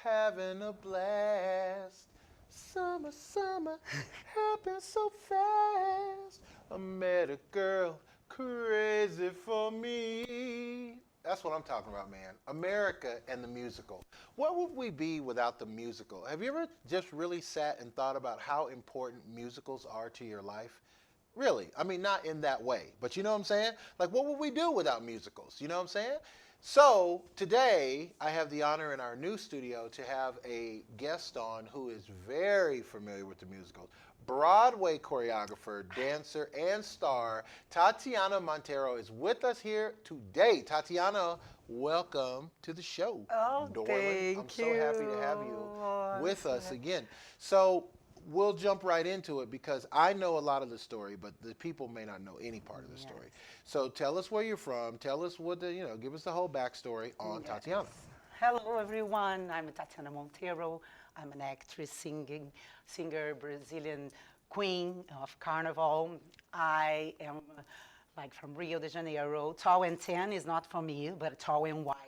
having a blast. Summer, summer, happens so fast. I met a girl crazy for me. That's what I'm talking about, man. America and the musical. What would we be without the musical? Have you ever just really sat and thought about how important musicals are to your life? Really. I mean, not in that way, but you know what I'm saying? Like, what would we do without musicals? You know what I'm saying? So, today, I have the honor in our new studio to have a guest on who is very familiar with the musicals. Broadway choreographer, dancer, and star Tatiana Monteiro is with us here today. Tatiana, welcome to the show. Oh, Dorland, I'm thank so you. happy to have you I'm with so us happy. again. So, we'll jump right into it because I know a lot of the story, but the people may not know any part of the Yes. story. So tell us where you're from. Tell us what the, give us the whole backstory on Yes. Tatiana. Hello, everyone. I'm Tatiana Monteiro. I'm an actress, singer, Brazilian queen of carnival. I am like from Rio de Janeiro. Tall and tan is not for me, but tall and white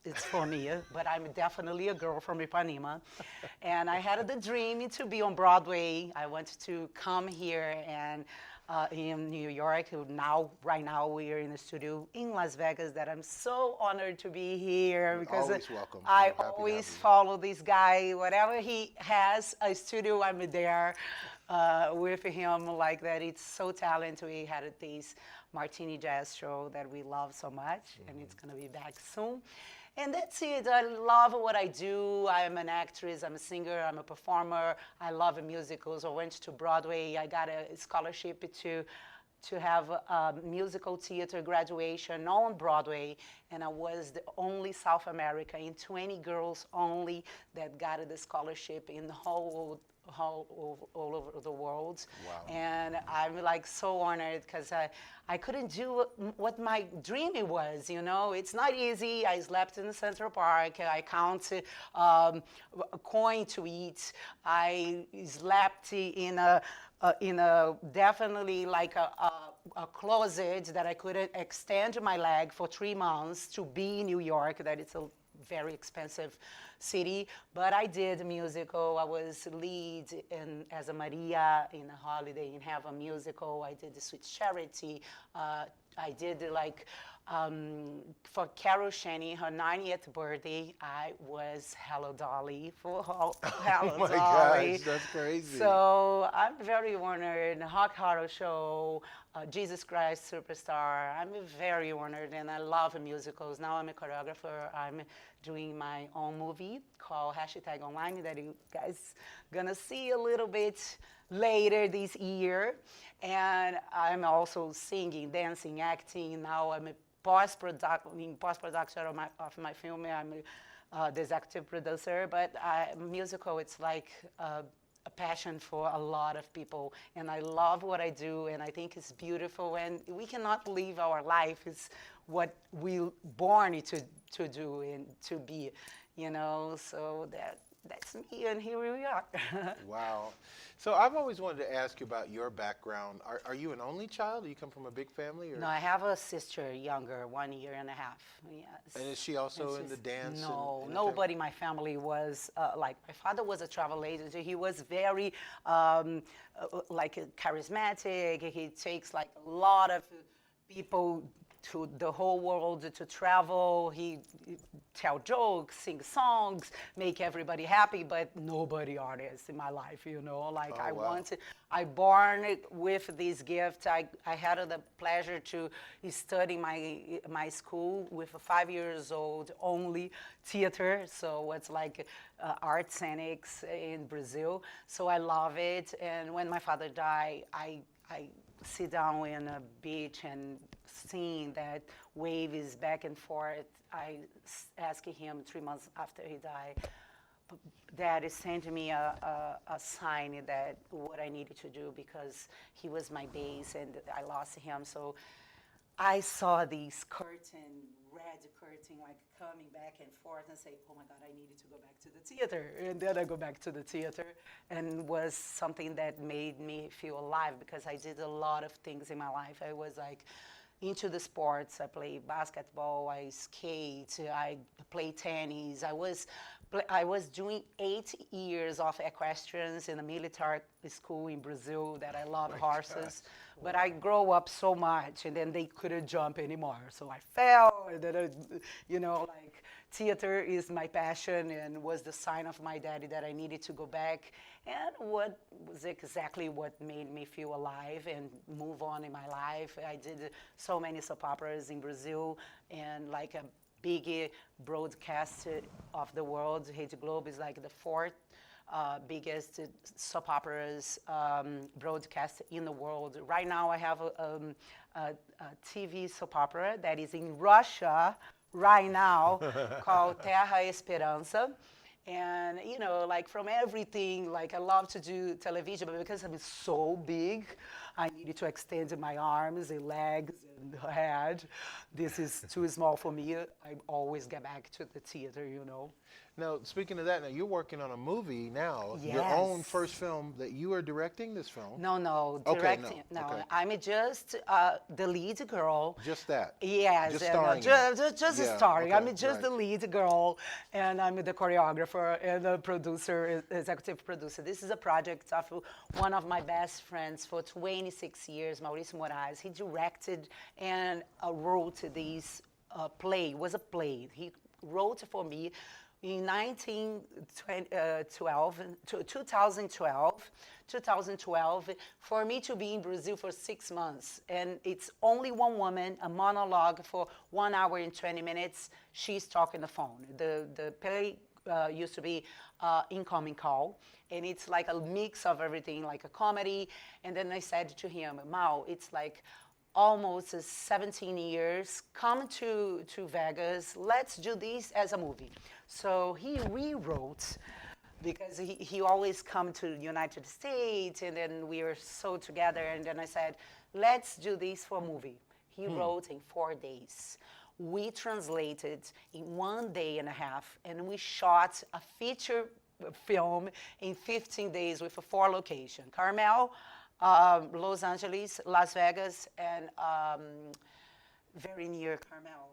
it's for me. But I'm definitely a girl from Ipanema. And I had the dream to be on Broadway. I wanted to come here and in New York. Right now, we are in the studio in Las Vegas. That I'm so honored to be here You're because always welcome. I We're happy to have always you. follow this guy. Whatever he has a studio, I'm there with him like that. It's so talented. We had this Martini Jazz show that we love so much, and it's gonna be back soon. And that's it. I love what I do. I'm an actress, I'm a singer, I'm a performer. I love musicals. I went to Broadway. I got a scholarship to have a musical theater graduation on Broadway, and I was the only South America in 20 girls only that got the scholarship in the all over the world. Wow. And I'm like so honored because I couldn't do what my dream it was, you know. It's not easy. I slept in the Central Park. I counted a coin to eat. I slept in a definitely like a closet that I couldn't extend my leg for 3 months to be in New York. That it's a very expensive city, but I did a musical. I was lead as a Maria in a Holiday in Heaven musical. I did the Sweet Charity. I did like for Carol Shaney, her 90th birthday, I was Hello Dolly for Oh Hello my Dolly. gosh, that's crazy. So I'm very honored. Rock Horror Show, Jesus Christ Superstar. I'm very honored, and I love musicals. Now I'm a choreographer. I'm doing my own movie called #Online that you guys gonna see a little bit later this year. And I'm also singing, dancing, acting. Now I'm a post-production of my film. I'm the executive producer, but musical, it's like a passion for a lot of people, and I love what I do, and I think it's beautiful, and we cannot live our life. It's what we born to do and to be, you know, so that's me, and here we are. Wow. So I've always wanted to ask you about your background. Are you an only child? Do you come from a big family? Or? No, I have a sister younger, 1 year and a half. Yes. And is she also And in the she's dance? no, and nobody in my family was like my father was a travel agent. He was very like charismatic. He takes like a lot of people to the whole world to travel. He tell jokes, sing songs, make everybody happy, but nobody artist in my life, you know. Like Oh, wow. I born with this gift. I had the pleasure to study my school with a 5 years old only theater. So it's like art scenics in Brazil. So I love it. And when my father died, I sit down in a beach and seeing that waves back and forth. I asked him 3 months after he died, Dad sent me a sign that what I needed to do because he was my base and I lost him. So I saw these red curtain, like coming back and forth, and say, "Oh my God, I needed to go back to the theater." And then I go back to the theater, and was something that made me feel alive because I did a lot of things in my life. I was like into the sports. I play basketball, I skate, I play tennis. I was I was doing 8 years of equestrians in a military school in Brazil that I love horses. But I grow up so much, and then they couldn't jump anymore. So I fell, and then, like theater is my passion and was the sign of my daddy that I needed to go back. And what was exactly what made me feel alive and move on in my life. I did so many soap operas in Brazil and like a big broadcast of the world. Rede Globo is like the fourth biggest soap operas broadcast in the world. Right now, I have a TV soap opera that is in Russia right now called Terra Esperança. And, like from everything, like I love to do television, but because I'm so big, I needed to extend my arms and legs and head. This is too small for me. I always get back to the theater. Now, speaking of that, now you're working on a movie now, your Yes. own first film that you are directing this film. No, Okay, directing. no, okay. I'm just the lead girl. Just that. Yes, Just and, starring. just Yeah, starring. okay, I'm just right. the lead girl, and I'm the choreographer and the producer, executive producer. This is a project of one of my best friends for 26 years, Mauricio Moraes. He directed and wrote this play. It was a play. He wrote for me in 2012, for me to be in Brazil for 6 months. And it's only one woman, a monologue for 1 hour and 20 minutes. She's talking the phone. The play used to be incoming call. And it's like a mix of everything, like a comedy. And then I said to him, Mao, it's like almost 17 years, come to Vegas, let's do this as a movie. So he rewrote, because he always come to the United States, and then we were so together, and then I said, let's do this for a movie. He wrote in 4 days. We translated in 1 day and a half, and we shot a feature film in 15 days with 4 locations. Carmel, Los Angeles, Las Vegas, and very near Carmel.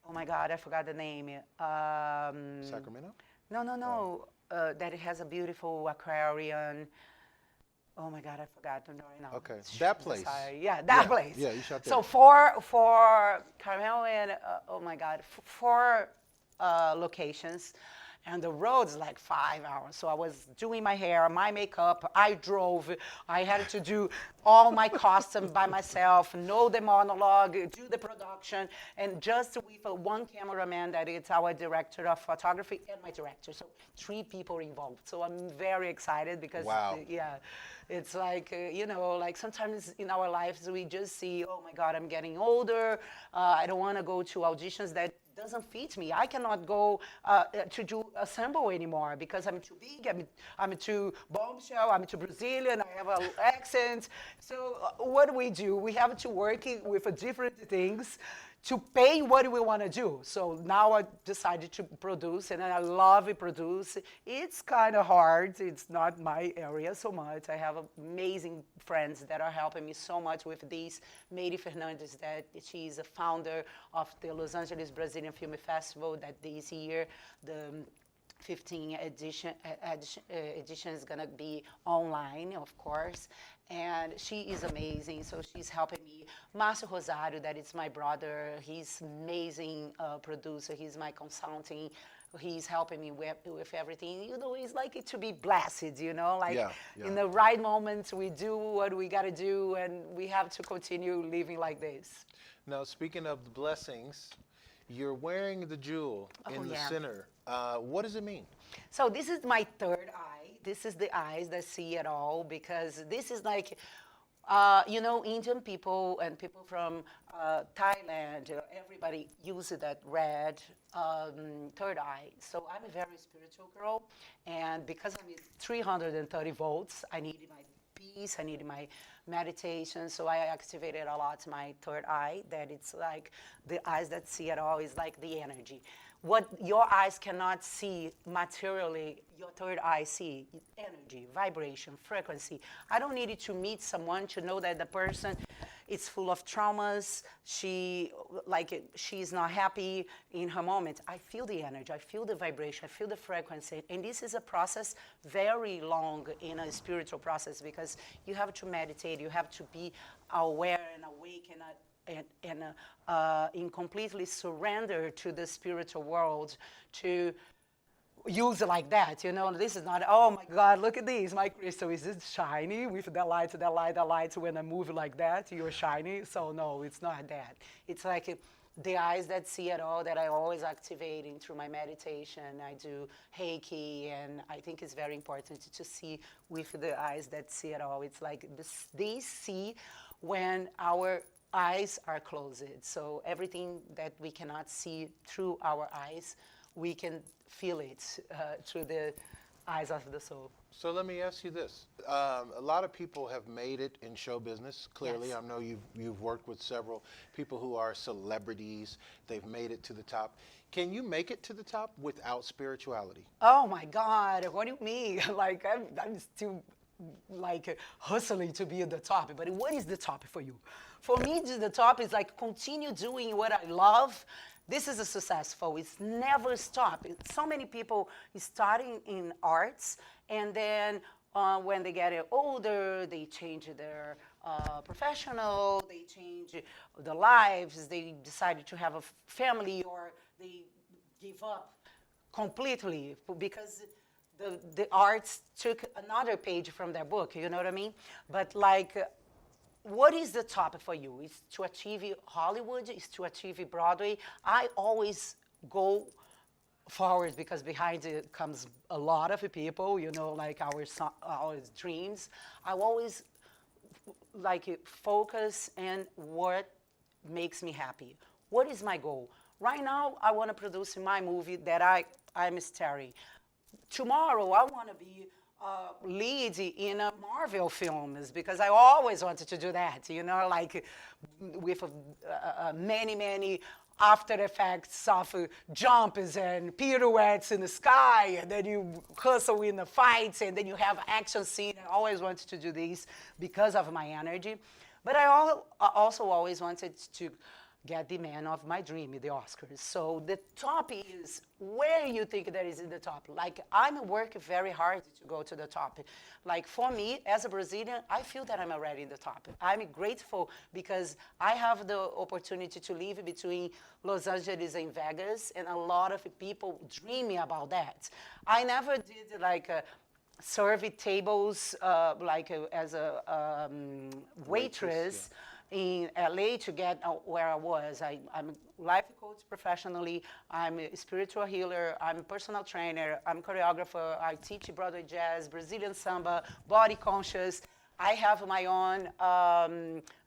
Oh my God, I forgot the name. Sacramento? No. That has a beautiful aquarium. Oh my God, I forgot. No, no. Okay, that place. Sorry. Yeah, that place. Yeah, you shot there. So for Carmel and oh my God, 4 locations. And the road's like 5 hours. So I was doing my hair, my makeup. I drove. I had to do all my costumes by myself, know the monologue, do the production, and just with one cameraman that is our director of photography and my director. So 3 people involved. So I'm very excited because, Wow. Yeah, it's like, like sometimes in our lives we just see, oh my God, I'm getting older. I don't want to go to auditions that doesn't fit me. I cannot go to do assemble anymore because I'm too big, I'm too bombshell, I'm too Brazilian, I have an accent. So what do? We have to work with different things to pay what we want to do. So now I decided to produce, and I love it produce. It's kind of hard. It's not my area so much. I have amazing friends that are helping me so much with this. Mary Fernandes, that she's a founder of the Los Angeles Brazilian Film Festival, that this year, the 15th edition is gonna be online, of course, and she is amazing. So she's helping me. Márcio Rosario, that is my brother. He's amazing producer. He's my consulting. He's helping me with everything. It's like it to be blessed. Like Yeah. in the right moments we do what we gotta do, and we have to continue living like this. Now, speaking of the blessings, you're wearing the jewel in the yeah. center. What does it mean? So this is my third eye. This is the eyes that see it all, because this is like, Indian people and people from Thailand, everybody uses that red third eye. So I'm a very spiritual girl, and because I'm at 330 volts, I need my peace, I need my meditation, so I activated a lot my third eye, that it's like the eyes that see it all is like the energy. What your eyes cannot see materially, your third eye see energy, vibration, frequency. I don't need to meet someone to know that the person it's full of traumas. She's not happy in her moment. I feel the energy, I feel the vibration, I feel the frequency. And this is a process very long in a spiritual process, because you have to meditate, you have to be aware and awake and in completely surrender to the spiritual world to use it like that, This is not, oh my God, look at this, my crystal, is it shiny with the light, when I move like that, you're shiny. So no, it's not that. It's like the eyes that see it all that I always activating through my meditation. I do Reiki, and I think it's very important to see with the eyes that see it all. It's like they see when our eyes are closed. So everything that we cannot see through our eyes, we can feel it through the eyes of the soul. So let me ask you this. A lot of people have made it in show business, clearly. Yes. I know you've worked with several people who are celebrities. They've made it to the top. Can you make it to the top without spirituality? Oh my God, what do you mean? Like, I'm still hustling to be at the top. But what is the top for you? For me, the top is like continue doing what I love. This is a successful. It's never stop. So many people starting in arts, and then when they get older, they change their professional, they change their lives, they decided to have a family, or they give up completely because the arts took another page from their book, you know what I mean? But what is the top for you? Is to achieve Hollywood? Is to achieve Broadway? I always go forward because behind it comes a lot of people, like our dreams. I always focus on what makes me happy. What is my goal? Right now, I want to produce my movie that I'm starring. Tomorrow, I want to be lead in a Marvel films, because I always wanted to do that, with many after effects of jumps and pirouettes in the sky, and then you hustle in the fights, and then you have action scene. I always wanted to do this because of my energy. But I also always wanted to get the man of my dream, the Oscars. So the top is where you think that is in the top. I'm working very hard to go to the top. For me, as a Brazilian, I feel that I'm already in the top. I'm grateful because I have the opportunity to live between Los Angeles and Vegas, and a lot of people dreaming about that. I never did serve tables as a waitress in LA to get where I was. I'm a life coach professionally. I'm a spiritual healer. I'm a personal trainer. I'm a choreographer. I teach Broadway jazz, Brazilian samba, body conscious. I have my own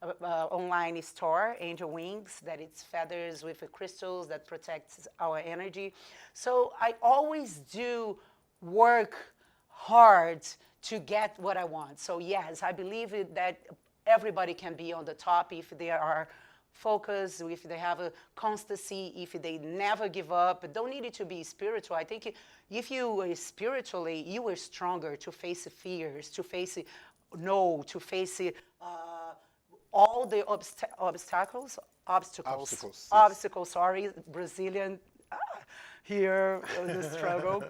online store, Angel Wings, that it's feathers with crystals that protects our energy. So I always do work hard to get what I want. So yes, I believe that everybody can be on the top if they are focused, if they have a constancy, if they never give up. But don't need it to be spiritual. I think if you are spiritually, you are stronger to face fears, to face no, to face all the obstacles. Yes. Sorry, Brazilian here, the struggle,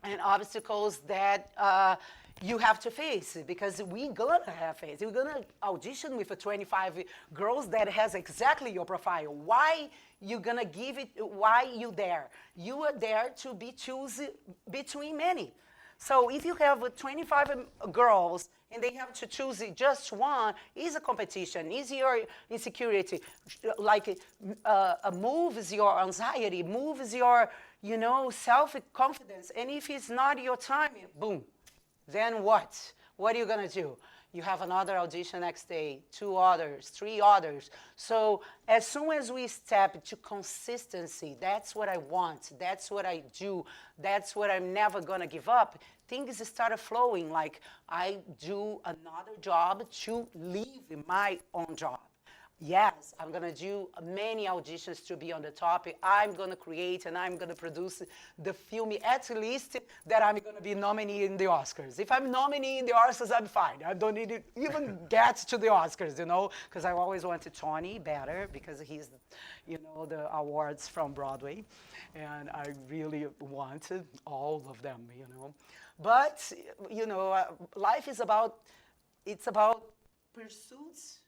and obstacles that you have to face, because we gonna have face. You're gonna audition with a 25 girls that has exactly your profile. Why you gonna give it? Why you there? You are there to be chosen between many. So if you have 25 girls and they have to choose just one, is a competition, is your insecurity, moves your anxiety, moves your, self-confidence. And if it's not your time, boom, then what? What are you gonna do? You have another audition next day, 2 others, 3 others. So as soon as we step to consistency, that's what I want, that's what I do, that's what I'm never gonna give up, things start flowing. I do another job to leave my own job. Yes, I'm gonna do many auditions to be on the top. I'm gonna create and I'm gonna produce the film, at least that I'm gonna be nominated in the Oscars. If I'm nominated in the Oscars, I'm fine. I don't need to even get to the Oscars, because I always wanted Tony better because he's, the awards from Broadway, and I really wanted all of them. But life is about pursuits.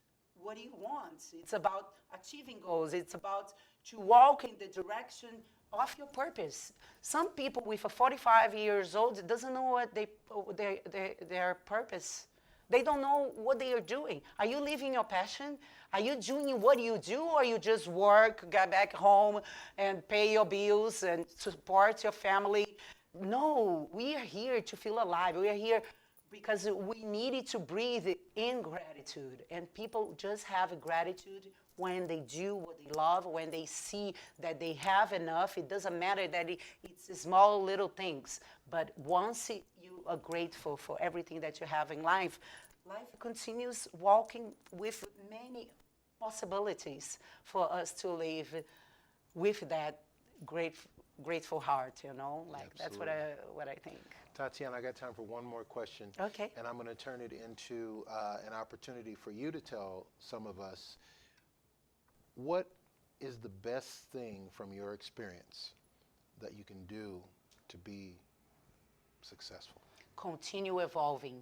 What do you want? It's about achieving goals. It's about to walk in the direction of your purpose. Some people with a 45 years old doesn't know what their purpose. They don't know what they are doing. Are you living your passion? Are you doing what you do, or you just work, get back home, and pay your bills and support your family? No, we are here to feel alive. We are here because we needed to breathe in gratitude. And people just have gratitude when they do what they love, when they see that they have enough. It doesn't matter that it's small little things. But once you are grateful for everything that you have in life, life continues walking with many possibilities for us to live with that grateful heart, like that's what I think. Tatiana, I got time for one more question. Okay. And I'm going to turn it into an opportunity for you to tell some of us, what is the best thing from your experience that you can do to be successful? Continue evolving,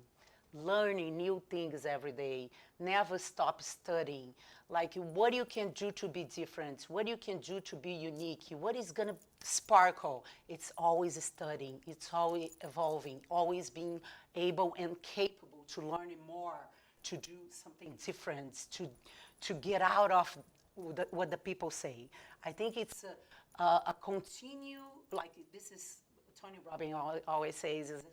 learning new things every day, never stop studying. Like what you can do to be different, what you can do to be unique, what is going to sparkle. It's always studying, it's always evolving, always being able and capable to learn more, to do something different, to get out of what the people say. I think it's a continue, like this is Tony Robbins always says, is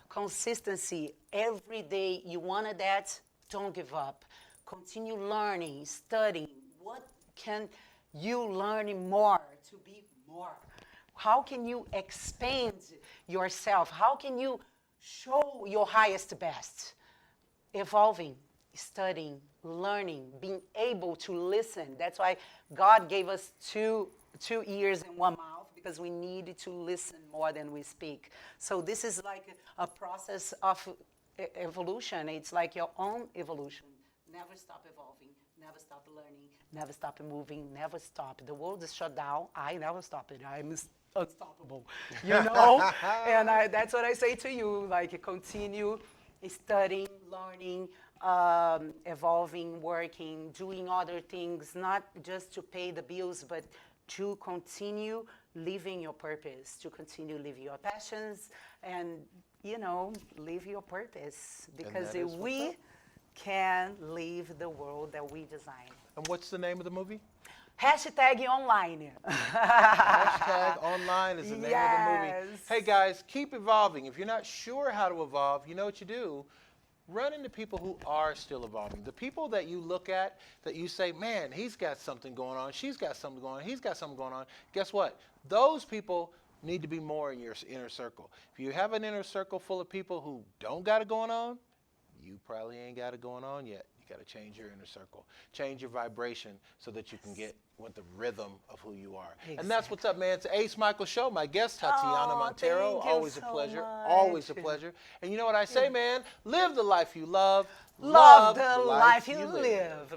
consistency. Every day you wanted that, don't give up. Continue learning, studying. What can you learn more to be more? How can you expand yourself? How can you show your highest best? Evolving, studying, learning, being able to listen. That's why God gave us two ears and one mouth, because we need to listen more than we speak. So this is like a process of evolution. It's like your own evolution. Never stop evolving, never stop learning, never stop moving, never stop. The world is shut down. I never stop it. I'm unstoppable, And that's what I say to you, like continue studying, learning, evolving, working, doing other things, not just to pay the bills, but to continue living your purpose, to continue living your passions, and, live your purpose. Because we can live the world that we design. And what's the name of the movie? #online. #online is the name of the movie. Hey guys, keep evolving. If you're not sure how to evolve, you know what you do? Run into people who are still evolving. The people that you look at, that you say, man, he's got something going on, she's got something going on, he's got something going on. Guess what? Those people need to be more in your inner circle. If you have an inner circle full of people who don't got it going on, you probably ain't got it going on yet. You got to change your inner circle, change your vibration so that you can get with the rhythm of who you are. Exactly. And that's what's up, man. It's the Ace Michael Show. My guest, Tatiana Monteiro. Always a pleasure. Always a pleasure. And you know what I say, man? Live the life you love. Love the life you live.